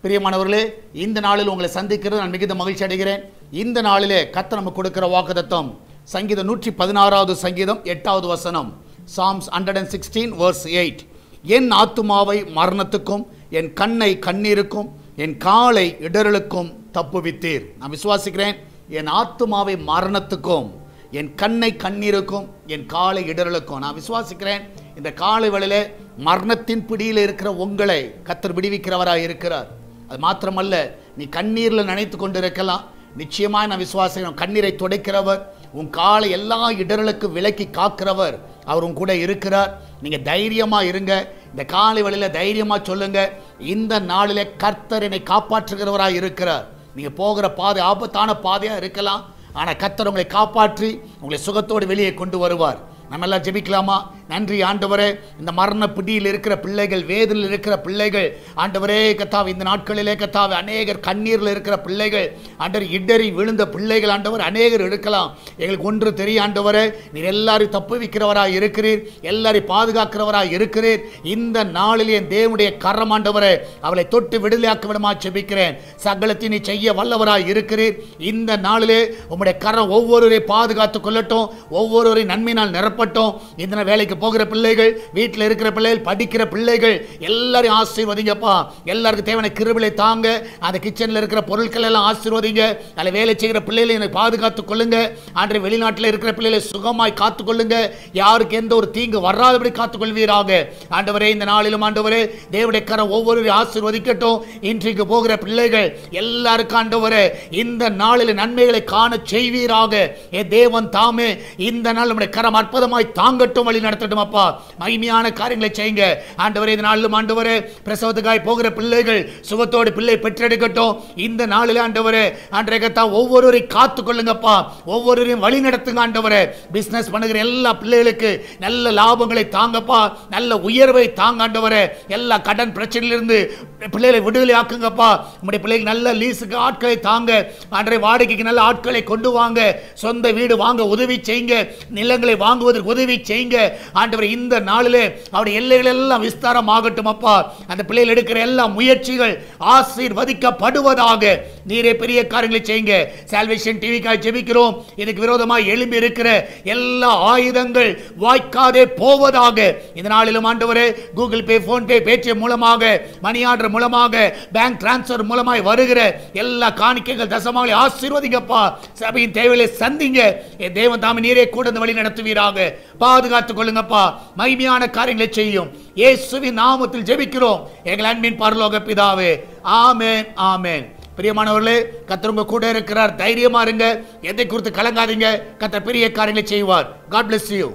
பிரியமானவர்களே, இந்த நாளில் உங்களை சந்திக்கிறது நான் மிகுந்த மகிழ்ச்சி அடைகிறேன். இந்த நாளிலே கர்த்தர் நமக்கு கொடுக்கிற வாக்குத்தத்தம் சங்கீதம் 116வது சங்கீதம் 8வது வசனம். Psalms 116 verse 8. என் ஆத்துமாவை மரணத்துக்கும் என் கண்ணை கண்ணீருக்கும் என் காலை இடறலுக்கும் தப்புவித்தீர். நான் விசுவாசிக்கிறேன், என் ஆத்துமாவை மரணத்துக்கும் என் கண்ணை கண்ணீருக்கும் என் காலை இடறலுக்கும். நான் விசுவாசிக்கிறேன், இந்த காலை வேளையிலே மரணத்தின் பிடியில் இருக்கிற உங்களை கர்த்தர் விடுவிக்கிறவராக இருக்கிறார். அது மாத்திரமல்ல, நீ கண்ணீரில் நினைத்து கொண்டு இருக்கலாம். நிச்சயமாக நான் விசுவாசிக்கிறேன், கண்ணீரை துடைக்கிறவர், உன் காலை எல்லா இடர்களுக்கு விலக்கி காக்கிறவர் அவர் உன் கூட இருக்கிறார். நீங்கள் தைரியமாக இருங்க. இந்த காலை வேளையில் தைரியமாக சொல்லுங்க, இந்த நாளிலே கர்த்தர் என்னை காப்பாற்றுகிறவராக இருக்கிறார். நீங்கள் போகிற பாதை ஆபத்தான பாதையாக இருக்கலாம், ஆனால் கர்த்தர் உங்களை காப்பாற்றி உங்களை சுகத்தோடு வெளியே கொண்டு வருவார். நம்ம எல்லாம் ஜெபிக்கலாமா? நன்றி ஆண்டவரே, இந்த மரண பிடியில் இருக்கிற பிள்ளைகள், வேதனையில் இருக்கிற பிள்ளைகள் ஆண்டவரே கர்த்தாவே, இந்த நாட்களிலே கர்த்தாவே அநேகர் கண்ணீரில் இருக்கிற பிள்ளைகள், ஆண்டவர் இடறி விழுந்த பிள்ளைகள் ஆண்டவர் அநேகர் இருக்கலாம். எங்களுக்கு ஒன்று தெரியும் ஆண்டவரே, நீர் எல்லாரையும் தப்புவிக்கிறவராக இருக்கிறீர், எல்லாரையும் பாதுகாக்கிறவராக இருக்கிறீர். இந்த நாளிலே என் தேவனுடைய கரம் ஆண்டவரே அவளை தொட்டு விடுதலையாக்க விடமா ஜெபிக்கிறேன். சகலத்தையும் நீ செய்ய வல்லவராக இருக்கிறீர். இந்த நாளிலே உம்முடைய கரம் ஒவ்வொருவரையும் பாதுகாத்துக் கொள்ளட்டும், ஒவ்வொருவரையும் நன்மையினால் நிரப்பட்டும். இந்த வேலைக்கு போகிற பிள்ளைகள், வீட்டில் இருக்கிற பிள்ளைகள், படிக்கிற பிள்ளைகள் எல்லாரையும் ஆசீர்வதிங்கப்பா. எல்லாருக்கும் தேவையான கிருபையை தாங்க. அந்த கிச்சனில் இருக்கிற பொருட்கள் எல்லாம் ஆசீர்வதிங்க. அதில் வேலை செய்கிற பிள்ளைகளை எனக்கு பாதுகாத்துக் கொள்ளுங்க. அன்றைய வெளிநாட்டில் இருக்கிற பிள்ளைகளை சுகமாய் காத்துக்கொள்ளுங்க. யாருக்கு எந்த ஒரு தீங்கு வராதபடி காத்துக்கொள்வீராக. ஆண்டவரே, இந்த நாளிலும் ஆண்டவரே தேவனுடைய கரம் ஒவ்வொருவரையும் ஆசீர்வதிக்கட்டும். இன்றைக்கு போகிற பிள்ளைகள் எல்லாருக்கும் ஆண்டவரே இந்த நாளில் நன்மைகளை காண செய்வீராக. ஏ தேவன் தாமே இந்த நாள் நம்முடைய கரம் அற்புதமாய் தாங்கட்டும், வழி நடத்தட்டும் அப்பா. மகிமையான காரியங்களை செய்யுங்க ஆண்டவரே. இந்த நாளிலும் ஆண்டவரே பிரசவத்துக்காய் போகிற பிள்ளைகள் சுகத்தோடு பிள்ளை பெற்றெடுக்கட்டும். இந்த நாளில் ஆண்டவரே அன்றைய கர்த்தா ஒவ்வொருவரையும் காத்துக் கொள்ளுங்கப்பா, ஒவ்வொருவரையும் வழி நடத்துங்க ஆண்டவரே. பிசினஸ் பண்ணுகிற எல்லா பிள்ளைகளுக்கு நல்ல லாபங்களை தாங்கப்பா, நல்ல உயர்வை தாங்க ஆண்டவரே. எல்லா கடன் பிரச்சனையிலிருந்து பிள்ளைகளை விடுதலை ஆக்குங்கப்பா. உங்களுடைய பிள்ளைக்கு நல்ல லீஸுக்கு ஆட்களை தாங்க ஆண்டவரே. வாடகைக்கு நல்ல ஆட்களை கொண்டு வாங்க. சொந்த வீடு வாங்க உதவி செய்யுங்க. நிலங்களை வாங்குவதற்கு உதவி செய்யுங்க ஆண்டவரே. இந்த நாளிலே அவருடைய எல்லைகள் எல்லாம் விஸ்தாரம் ஆகட்டும் அப்பா. அந்த பிள்ளைகள் எடுக்கிற எல்லா முயற்சிகள் ஆசீர்வதிக்கப்படுவதாக. நீரே பெரிய காரியங்களை செய்யுங்க. சால்வேஷன் டிவிக்காக ஜெபிக்கிறோம். இதுக்கு விரோதமாக எழும்பி இருக்கிற எல்லா ஆயுதங்கள் வாய்க்காதே போவதாக. இந்த நாளிலும் ஆண்டவரே கூகுள் பே, போன் பே, பேடிஎம் மூலமாக, மணி ஆர்டர் மூலமாக, பேங்க் டிரான்ஸ்ஃபர் மூலமாக வருகிற எல்லா காணிக்கைகள் தசமாவை ஆசீர்வதிங்கப்பா. சபையின் தேவையை சந்திங்க. என் தேவன் தாமே நீரே கூட வழி நடத்துவீராக. பாதுகாத்துக் கொள்ளுங்கப்பா. மகிமையான காரியங்களை செய்யும். இயேசுவின் நாமத்தில் ஜெபிக்கிறோம் எங்கள் அன்பின் பரலோக பிதாவே. ஆமென், ஆமென். பிரியமானவர்களே, கர்த்தர் உங்க கூட இருக்கிறார். தைரியமா இருங்க. எதை குறித்து கலங்காதீங்க. கர்த்தர் பெரிய காரியங்களை செய்வார். God bless you.